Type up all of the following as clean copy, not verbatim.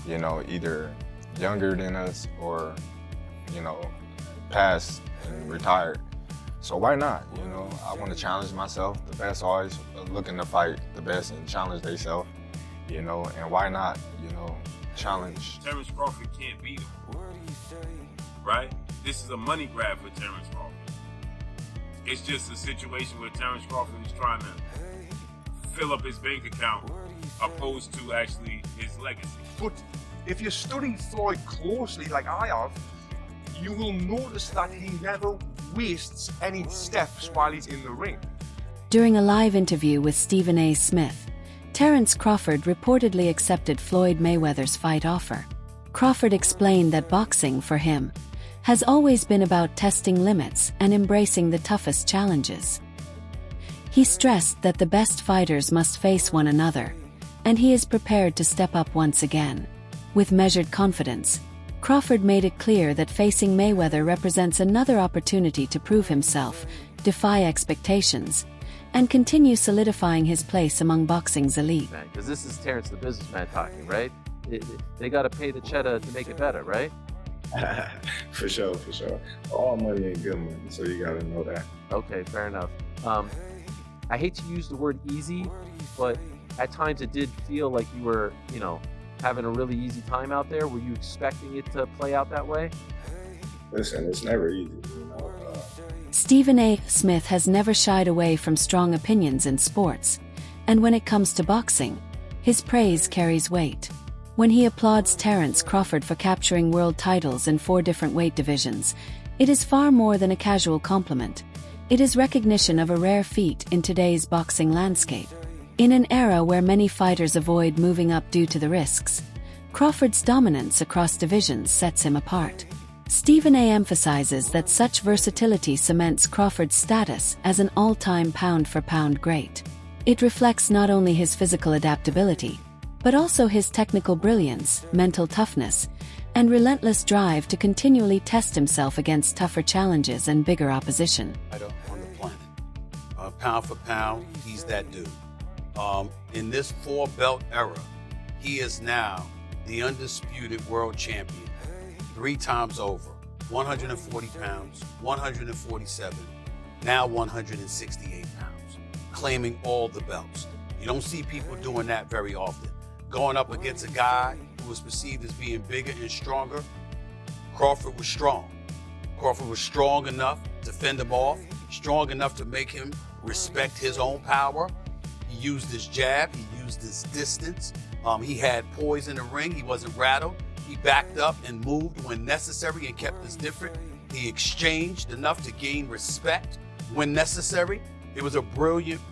you know, either younger than us or, you know, passed and retired. So why not? You know, I want to challenge myself. The best always looking to fight the best and challenge themselves, you know, and why not, you know, challenge. Terence Crawford can't beat him, right? This is a money grab for Terence Crawford. It's just a situation where Terence Crawford is trying to fill up his bank account opposed to actually his legacy. But if you're studying Floyd closely, like I have, you will notice that he never wastes any steps while he's in the ring. During a live interview with Stephen A. Smith, Terence Crawford reportedly accepted Floyd Mayweather's fight offer. Crawford explained that boxing, for him, has always been about testing limits and embracing the toughest challenges. He stressed that the best fighters must face one another, and he is prepared to step up once again. With measured confidence, Crawford made it clear that facing Mayweather represents another opportunity to prove himself, defy expectations, and continue solidifying his place among boxing's elite. Because this is Terence the businessman talking, right? They got to pay the cheddar to make it better, right? For sure. All money ain't good money, so you gotta know that. Okay, fair enough. I hate to use the word easy, but at times it did feel like you were, you know, having a really easy time out there. Were you expecting it to play out that way? Listen, it's never easy, you know. Stephen A. Smith has never shied away from strong opinions in sports, and when it comes to boxing, his praise carries weight. When he applauds Terence Crawford for capturing world titles in 4 different weight divisions, it is far more than a casual compliment. It is recognition of a rare feat in today's boxing landscape. In an era where many fighters avoid moving up due to the risks, Crawford's dominance across divisions sets him apart. Stephen A. emphasizes that such versatility cements Crawford's status as an all-time pound-for-pound great. It reflects not only his physical adaptability, but also his technical brilliance, mental toughness, and relentless drive to continually test himself against tougher challenges and bigger opposition. On the planet. Pound for pound, he's that dude. In this 4-belt era, he is now the undisputed world champion 3 times over. 140 pounds, 147, now 168 pounds, claiming all the belts. You don't see people doing that very often. Going up against a guy who was perceived as being bigger and stronger, Crawford was strong. Crawford was strong enough to fend him off, strong enough to make him respect his own power. He used his jab, he used his distance. He had poise in the ring, he wasn't rattled. He backed up and moved when necessary and kept us different. He exchanged enough to gain respect when necessary. It was a brilliant,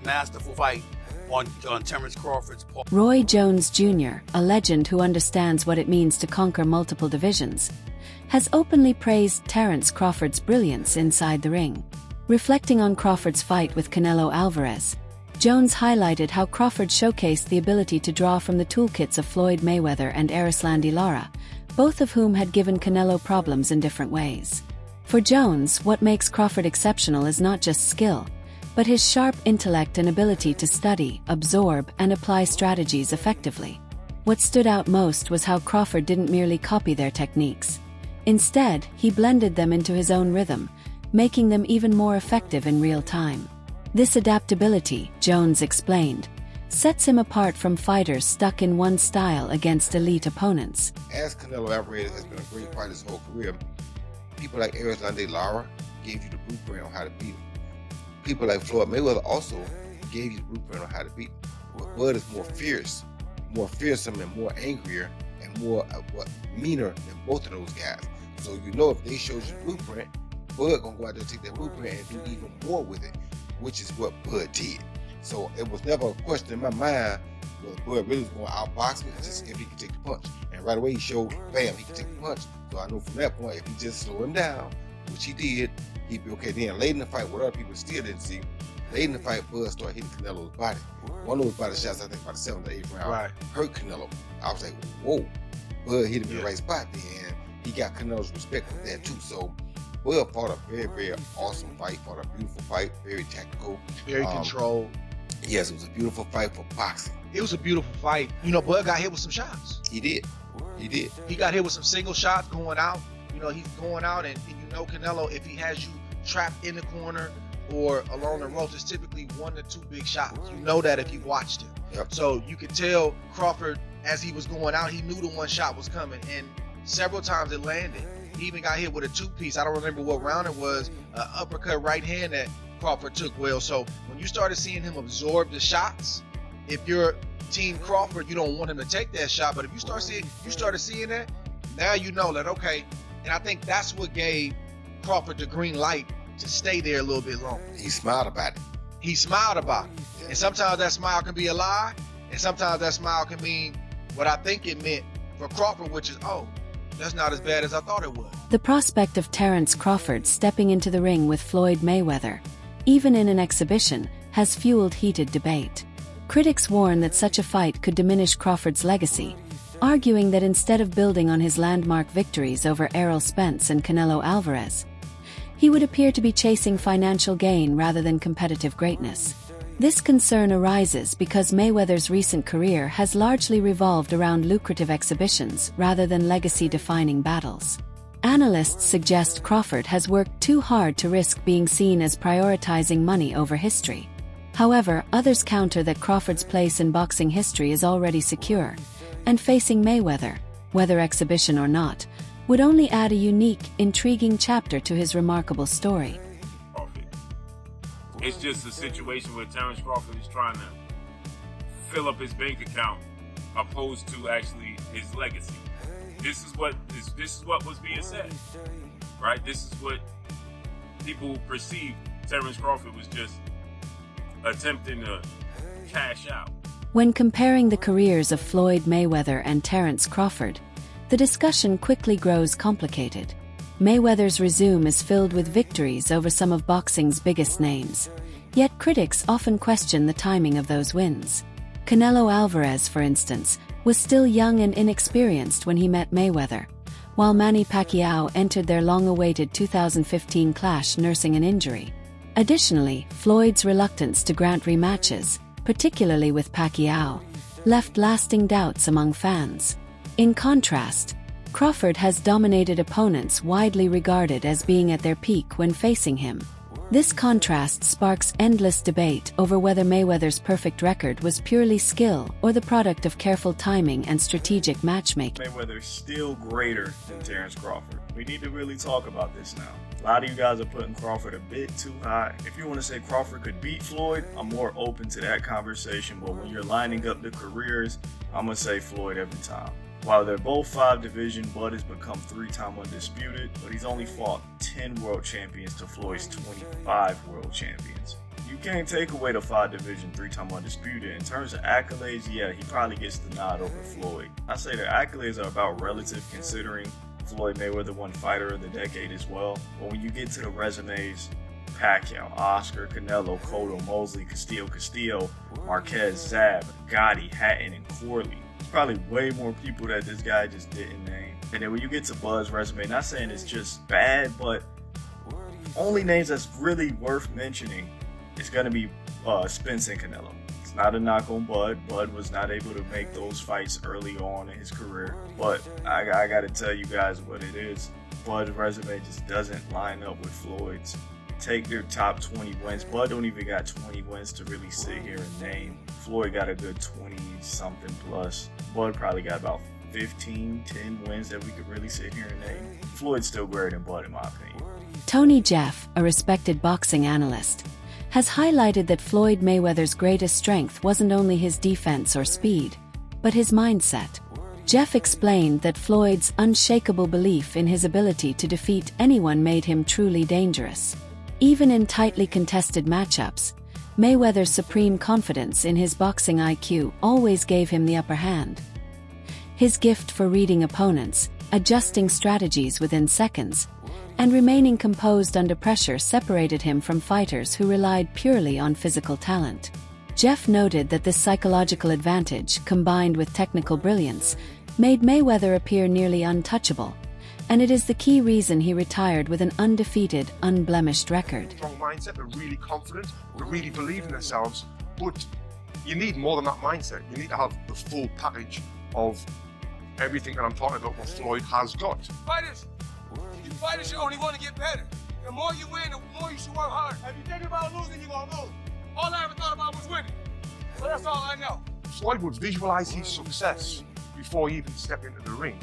masterful fight on Terence Crawford's part. Roy Jones Jr., a legend who understands what it means to conquer multiple divisions, has openly praised Terence Crawford's brilliance inside the ring. Reflecting on Crawford's fight with Canelo Alvarez, Jones highlighted how Crawford showcased the ability to draw from the toolkits of Floyd Mayweather and Erislandy Lara, both of whom had given Canelo problems in different ways. For Jones, what makes Crawford exceptional is not just skill, but his sharp intellect and ability to study, absorb, and apply strategies effectively. What stood out most was how Crawford didn't merely copy their techniques. Instead, he blended them into his own rhythm, making them even more effective in real time. This adaptability, Jones explained, sets him apart from fighters stuck in one style against elite opponents. As Canelo Alvarez has been a great fighter his whole career, people like Erislandy Lara gave you the blueprint on how to beat him. People like Floyd Mayweather also gave you the blueprint on how to beat him. Bud is more fierce, more fearsome, and more angrier, and more meaner than both of those guys. So you know if they showed you the blueprint, Bud gonna go out there and take that blueprint and do even more with it, which is what Bud did. So it was never a question in my mind whether Bud really was going to outbox me, just if he could take the punch. And right away he showed, bam, he could take the punch. So I know from that point, if he just slow him down, which he did, he'd be okay. Then late in the fight, what other people still didn't see, late in the fight, Bud started hitting Canelo's body. One of those body shots, I think about the 7th or 8th round, hurt Canelo. I was like, whoa, Bud hit him in the right spot then. He got Canelo's respect with that too. So Bud fought a very awesome fight, fought a beautiful fight, very tactical. Very controlled. Yes, it was a beautiful fight for boxing. It was a beautiful fight. You know, Bud got hit with some shots. He did. He did. He got hit with some single shots going out. You know, he's going out, and you know Canelo, if he has you trapped in the corner or along the ropes, it's typically 1 to 2 big shots. You know that if you watched him. Yep. So you could tell Crawford, as he was going out, he knew the one shot was coming, and several times it landed. He even got hit with a 2-piece. I don't remember what round it was, uppercut right hand that Crawford took well. So when you started seeing him absorb the shots, if you're Team Crawford, you don't want him to take that shot. But if you started seeing that, now you know that, okay. And I think that's what gave Crawford the green light to stay there a little bit longer. He smiled about it. He smiled about it. And sometimes that smile can be a lie, and sometimes that smile can mean what I think it meant for Crawford, which is, oh, that's not as bad as I thought it was. The prospect of Terence Crawford stepping into the ring with Floyd Mayweather, even in an exhibition, has fueled heated debate. Critics warn that such a fight could diminish Crawford's legacy, arguing that instead of building on his landmark victories over Errol Spence and Canelo Alvarez, he would appear to be chasing financial gain rather than competitive greatness. This concern arises because Mayweather's recent career has largely revolved around lucrative exhibitions rather than legacy-defining battles. Analysts suggest Crawford has worked too hard to risk being seen as prioritizing money over history. However, others counter that Crawford's place in boxing history is already secure, and facing Mayweather, whether exhibition or not, would only add a unique, intriguing chapter to his remarkable story. It's just a situation where Terence Crawford is trying to fill up his bank account opposed to actually his legacy. This is what was being said, right? This is what people perceived. Terence Crawford was just attempting to cash out. When comparing the careers of Floyd Mayweather and Terence Crawford, the discussion quickly grows complicated. Mayweather's resume is filled with victories over some of boxing's biggest names, yet critics often question the timing of those wins. Canelo Alvarez, for instance, was still young and inexperienced when he met Mayweather, while Manny Pacquiao entered their long-awaited 2015 clash nursing an injury. Additionally, Floyd's reluctance to grant rematches, particularly with Pacquiao, left lasting doubts among fans. In contrast, Crawford has dominated opponents widely regarded as being at their peak when facing him. This contrast sparks endless debate over whether Mayweather's perfect record was purely skill or the product of careful timing and strategic matchmaking. Mayweather's still greater than Terence Crawford. We need to really talk about this now. A lot of you guys are putting Crawford a bit too high. If you want to say Crawford could beat Floyd, I'm more open to that conversation, but when you're lining up the careers, I'm going to say Floyd every time. While they're both 5-division, Bud has become 3-time undisputed, but he's only fought 10 world champions to Floyd's 25 world champions. You can't take away the 5-division, 3-time undisputed. In terms of accolades, yeah, he probably gets the nod over Floyd. I say the accolades are about relative, considering Floyd Mayweather won Fighter of the Decade as well. But when you get to the resumes, Pacquiao, Oscar, Canelo, Cotto, Mosley, Castillo, Marquez, Zab, Gotti, Hatton, and Corley. Probably way more people that this guy just didn't name. And then when you get to Bud's resume, not saying it's just bad, but only names that's really worth mentioning is going to be Spence and Canelo. It's not a knock on Bud. Bud was not able to make those fights early on in his career. But I got to tell you guys what it is. Bud's resume just doesn't line up with Floyd's. Take their top 20 wins. Bud don't even got 20 wins to really sit here and name. Floyd got a good 20-something plus. Bud probably got about 10 wins that we could really sit here and name. Floyd's still greater than Bud in my opinion. Tony Jeff, a respected boxing analyst, has highlighted that Floyd Mayweather's greatest strength wasn't only his defense or speed, but his mindset. Jeff explained that Floyd's unshakable belief in his ability to defeat anyone made him truly dangerous. Even in tightly contested matchups, Mayweather's supreme confidence in his boxing IQ always gave him the upper hand. His gift for reading opponents, adjusting strategies within seconds, and remaining composed under pressure separated him from fighters who relied purely on physical talent. Jeff noted that this psychological advantage, combined with technical brilliance, made Mayweather appear nearly untouchable, and it is the key reason he retired with an undefeated, unblemished record. Strong mindset, they're really confident, they really believe in themselves, but you need more than that mindset. You need to have the full package of everything that I'm talking about, what Floyd has got. Fighters should only want to get better. The more you win, the more you should work hard. If you think about losing, you're going to lose. All I ever thought about was winning. So that's all I know. Floyd would visualize his success before he even stepped into the ring.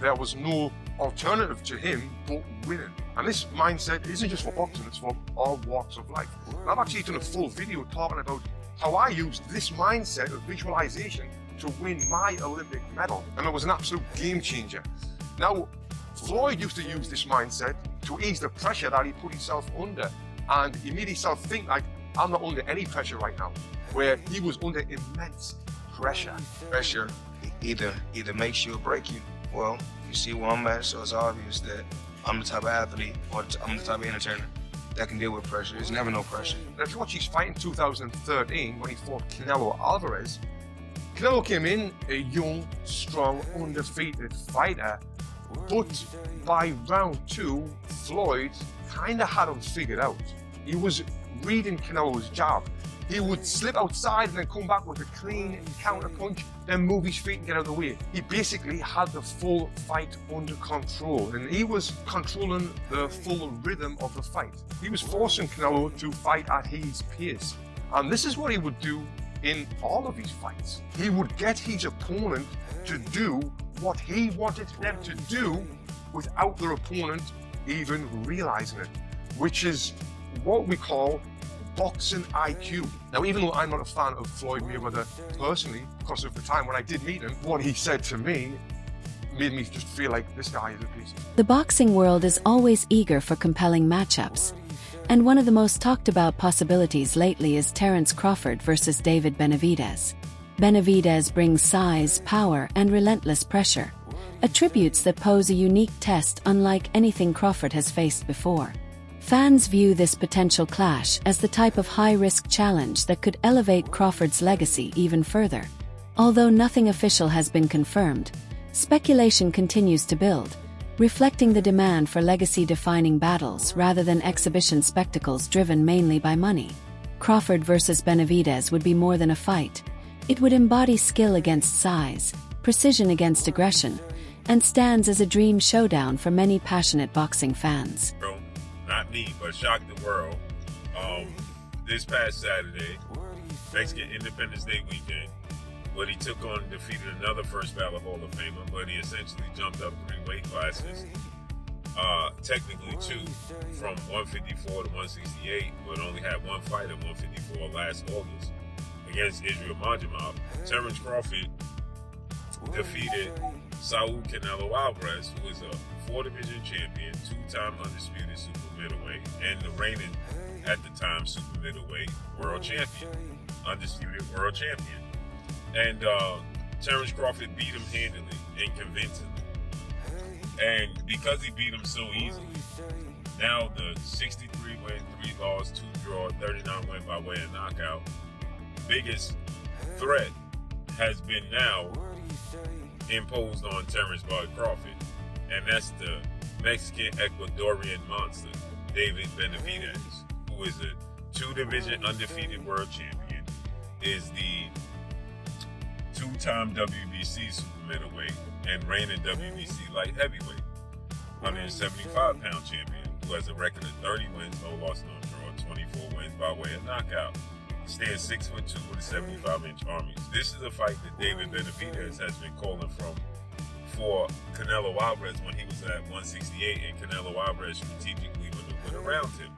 There was no alternative to him but winning. And this mindset isn't just for boxing, it's for all walks of life. And I've actually done a full video talking about how I used this mindset of visualization to win my Olympic medal. And it was an absolute game changer. Now, Floyd used to use this mindset to ease the pressure that he put himself under. And he made himself think like, I'm not under any pressure right now. Where he was under immense pressure. Pressure either makes you or break you. Well, you see where I'm at, so it's obvious that I'm the type of athlete or I'm the type of entertainer that can deal with pressure. There's never no pressure. Now, if you watch his fight in 2013 when he fought Canelo Alvarez, Canelo came in a young, strong, undefeated fighter, but by round 2, Floyd kind of had him figured out. He was reading Canelo's jab. He would slip outside and then come back with a clean counter punch, then move his feet and get out of the way. He basically had the full fight under control, and he was controlling the full rhythm of the fight. He was forcing Canelo to fight at his pace. And this is what he would do in all of his fights. He would get his opponent to do what he wanted them to do without their opponent even realizing it, which is what we call boxing IQ. Now, even though I'm not a fan of Floyd Mayweather personally, because of the time when I did meet him, what he said to me made me just feel like this guy is a piece. The boxing world is always eager for compelling matchups, and one of the most talked about possibilities lately is Terence Crawford versus David Benavidez. Benavidez brings size, power, and relentless pressure, attributes that pose a unique test unlike anything Crawford has faced before. Fans view this potential clash as the type of high-risk challenge that could elevate Crawford's legacy even further. Although nothing official has been confirmed, speculation continues to build, reflecting the demand for legacy-defining battles rather than exhibition spectacles driven mainly by money. Crawford versus Benavidez would be more than a fight. It would embody skill against size, precision against aggression, and stands as a dream showdown for many passionate boxing fans. Not me, but shocked the world. This past Saturday, Mexican Independence Day weekend, but he took on and defeated another first ballot Hall of Famer, but he essentially jumped up 3 weight classes, technically 2, from 154 to 168, but only had one fight at 154 last August against Israel Majimov. Terence Crawford defeated Saul Canelo Alvarez, who is a 4-division champion, 2-time undisputed super middleweight, and the reigning, at the time, super middleweight world champion, undisputed world champion. And Terence Crawford beat him handily and convincingly. And because he beat him so easily, now the 63 win, 3 loss, 2 draw, 39 win by way of knockout, biggest threat has been now imposed on Terence Crawford, and that's the Mexican Ecuadorian monster, David Benavidez, who is a 2-division undefeated world champion, is the 2-time WBC super middleweight and reigning WBC light heavyweight, 175-pound champion, who has a record of 30 wins, no loss, no draw, 24 wins by way of knockout. Stands 6'2" with a 75-inch arm. This is a fight that David Benavidez has been calling for Canelo Alvarez when he was at 168, and Canelo Alvarez strategically went around him.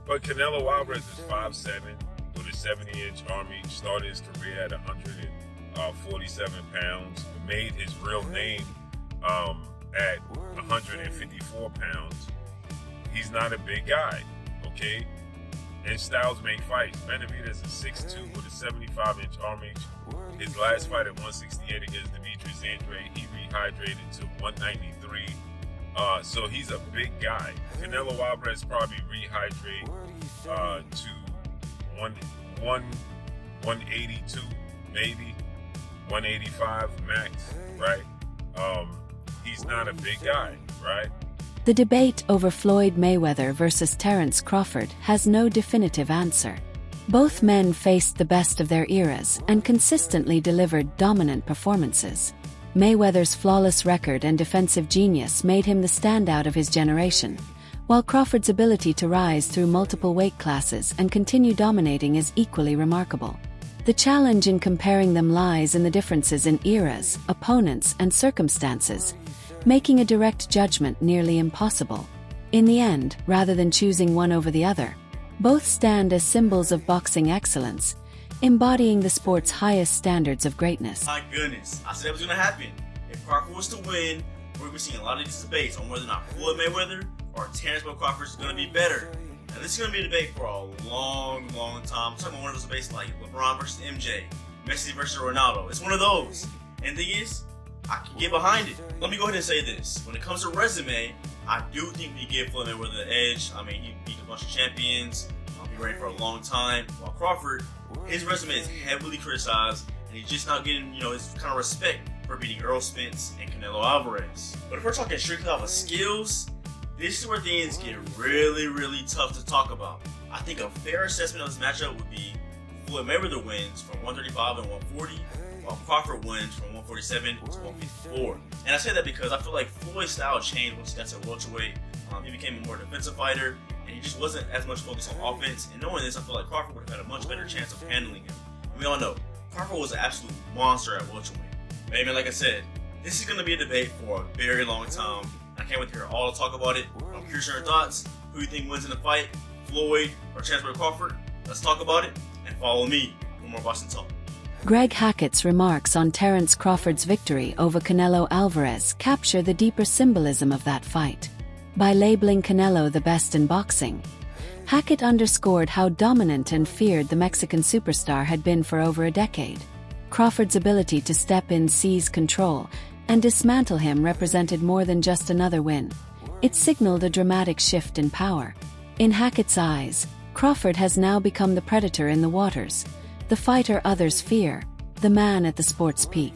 But Canelo Alvarez is 5'7", with a 70-inch arm reach, started his career at 147 pounds, made his real name at 154 pounds. He's not a big guy, okay? And styles make fights. Benavidez is 6'2" with a 75-inch arm reach. His last fight at 168 against Demetrius Andrade, he rehydrated to 193. So he's a big guy. Canelo Alvarez probably rehydrate to 182, maybe 185 max, right? He's not a big guy, right? The debate over Floyd Mayweather versus Terence Crawford has no definitive answer. Both men faced the best of their eras and consistently delivered dominant performances. Mayweather's flawless record and defensive genius made him the standout of his generation, while Crawford's ability to rise through multiple weight classes and continue dominating is equally remarkable. The challenge in comparing them lies in the differences in eras, opponents, and circumstances, making a direct judgment nearly impossible. In the end, rather than choosing one over the other, both stand as symbols of boxing excellence, embodying the sport's highest standards of greatness. My goodness, I said it was going to happen. If Crawford was to win, we're going to be seeing a lot of these debates on whether or not Floyd Mayweather or Terence Crawford is going to be better. Now, this is going to be a debate for a long, long time. I'm talking about one of those debates like LeBron versus MJ, Messi versus Ronaldo. It's one of those. And the thing is, I can get behind it. Let me go ahead and say this. When it comes to resume, I do think we give Floyd Mayweather the edge. I mean, he beat a bunch of champions. He reigned for a long time. While Crawford, his resume is heavily criticized, and he's just not getting, his kind of respect for beating Earl Spence and Canelo Alvarez. But if we're talking strictly off of skills, this is where things get really, really tough to talk about. I think a fair assessment of this matchup would be Floyd Mayweather wins from 135 and 140, while Crawford wins from 147 to 154. And I say that because I feel like Floyd's style changed once he got to welterweight. He became a more defensive fighter, and he just wasn't as much focused on offense. And knowing this, I feel like Crawford would have had a much better chance of handling him. And we all know, Crawford was an absolute monster at welterweight. Maybe, like I said, this is going to be a debate for a very long time. I can't wait to hear all the talk about it. I'm curious your thoughts. Who do you think wins in the fight? Floyd or Terence Crawford? Let's talk about it, and follow me for more Boston Talk. Greg Hackett's remarks on Terence Crawford's victory over Canelo Alvarez capture the deeper symbolism of that fight. By labeling Canelo the best in boxing, Hackett underscored how dominant and feared the Mexican superstar had been for over a decade. Crawford's ability to step in, seize control, and dismantle him represented more than just another win. It signaled a dramatic shift in power. In Hackett's eyes, Crawford has now become the predator in the waters, the fighter others fear, the man at the sport's peak.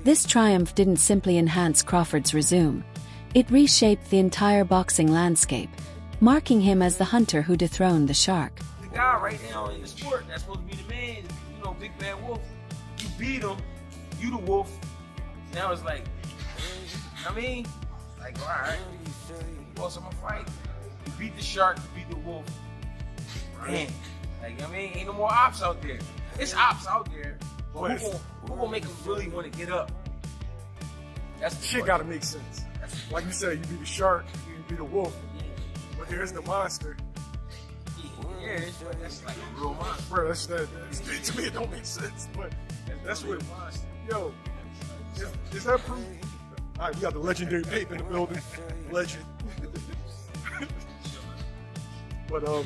This triumph didn't simply enhance Crawford's resume. It reshaped the entire boxing landscape, marking him as the hunter who dethroned the shark. The guy right now in the sport that's supposed to be the man, Big Bad Wolf. You beat him, you the wolf. Now it's like, like, all right, you lost him a fight. You beat the shark, you beat the wolf. Man, ain't no more ops out there. It's ops out there, but who gonna make him really want to get up? That's the shit. Gotta make sense. Like you said, you be the shark, you be the wolf, but there's the monster. Yeah, that's like a real monster. Bro, to me it don't make sense, but that's what monster. Yo, is that proof? All right, we got the legendary Pape in the building. Legend. But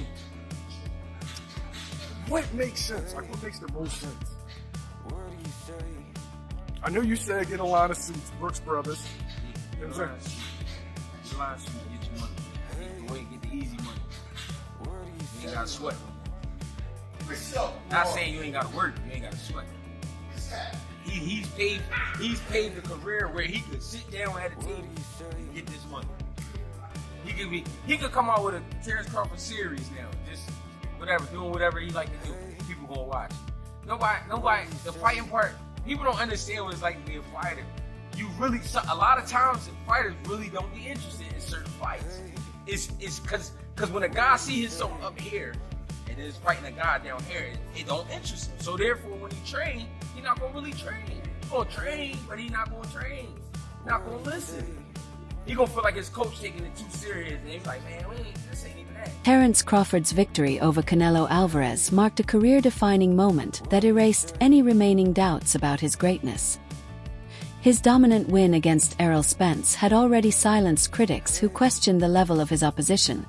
what makes sense? Like, what makes the most sense? I know you said get a line of suits, Brooks Brothers. You know what I'm saying? Get a line of suits, get your money. Get the way, get the easy money. You ain't gotta sweat. Not saying you ain't gotta work, you ain't gotta sweat. He's paved a career where he could sit down at a team and get this money. He could come out with a Terence Crawford series now, just doing whatever he like to do. People gonna watch. Nobody. The fighting part, people don't understand what it's like to be a fighter. A lot of times fighters really don't be interested in certain fights. It's because when a guy sees himself up here and is fighting a guy down here, it don't interest him. So therefore, when he train, he's not gonna really train. He's gonna train, but he's not gonna train. He's not gonna listen. He gonna feel like his coach taking it too serious, and he's like, man, this ain't even that. Terence Crawford's victory over Canelo Alvarez marked a career-defining moment that erased any remaining doubts about his greatness. His dominant win against Errol Spence had already silenced critics who questioned the level of his opposition,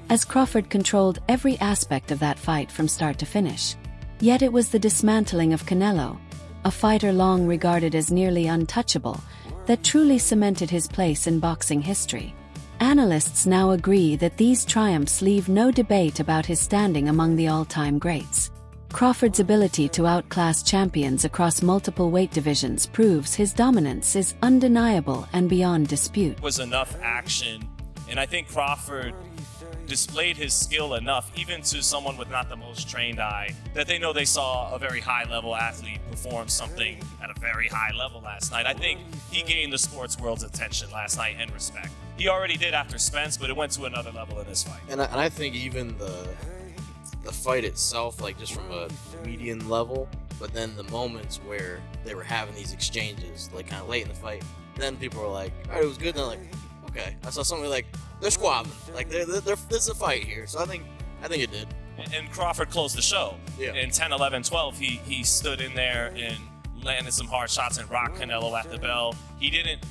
as Crawford controlled every aspect of that fight from start to finish. Yet it was the dismantling of Canelo, a fighter long regarded as nearly untouchable, that truly cemented his place in boxing history. Analysts now agree that these triumphs leave no debate about his standing among the all-time greats. Crawford's ability to outclass champions across multiple weight divisions proves his dominance is undeniable and beyond dispute. Was enough action, and I think Crawford displayed his skill enough, even to someone with not the most trained eye, that they know they saw a very high-level athlete perform something at a very high level last night. I think he gained the sports world's attention last night and respect. He already did after Spence, but it went to another level in this fight. And I think even the fight itself, like just from a median level, but then the moments where they were having these exchanges, like kind of late in the fight, then people were like, all right, it was good. And they're like, okay. I saw somebody like, they're squabbling. Like, there's a fight here. So I think it did. And Crawford closed the show. Yeah. In 10, 11, 12, he stood in there and landed some hard shots and rocked Canelo at the bell. He didn't.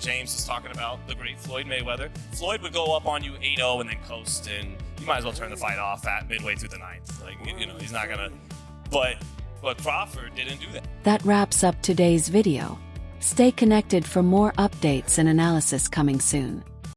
James was talking about the great Floyd Mayweather. Floyd would go up on you 8-0 and then coast, and you might as well turn the fight off at midway through the ninth. Like, you know, he's not gonna. But Crawford didn't do that. That wraps up today's video. Stay connected for more updates and analysis coming soon.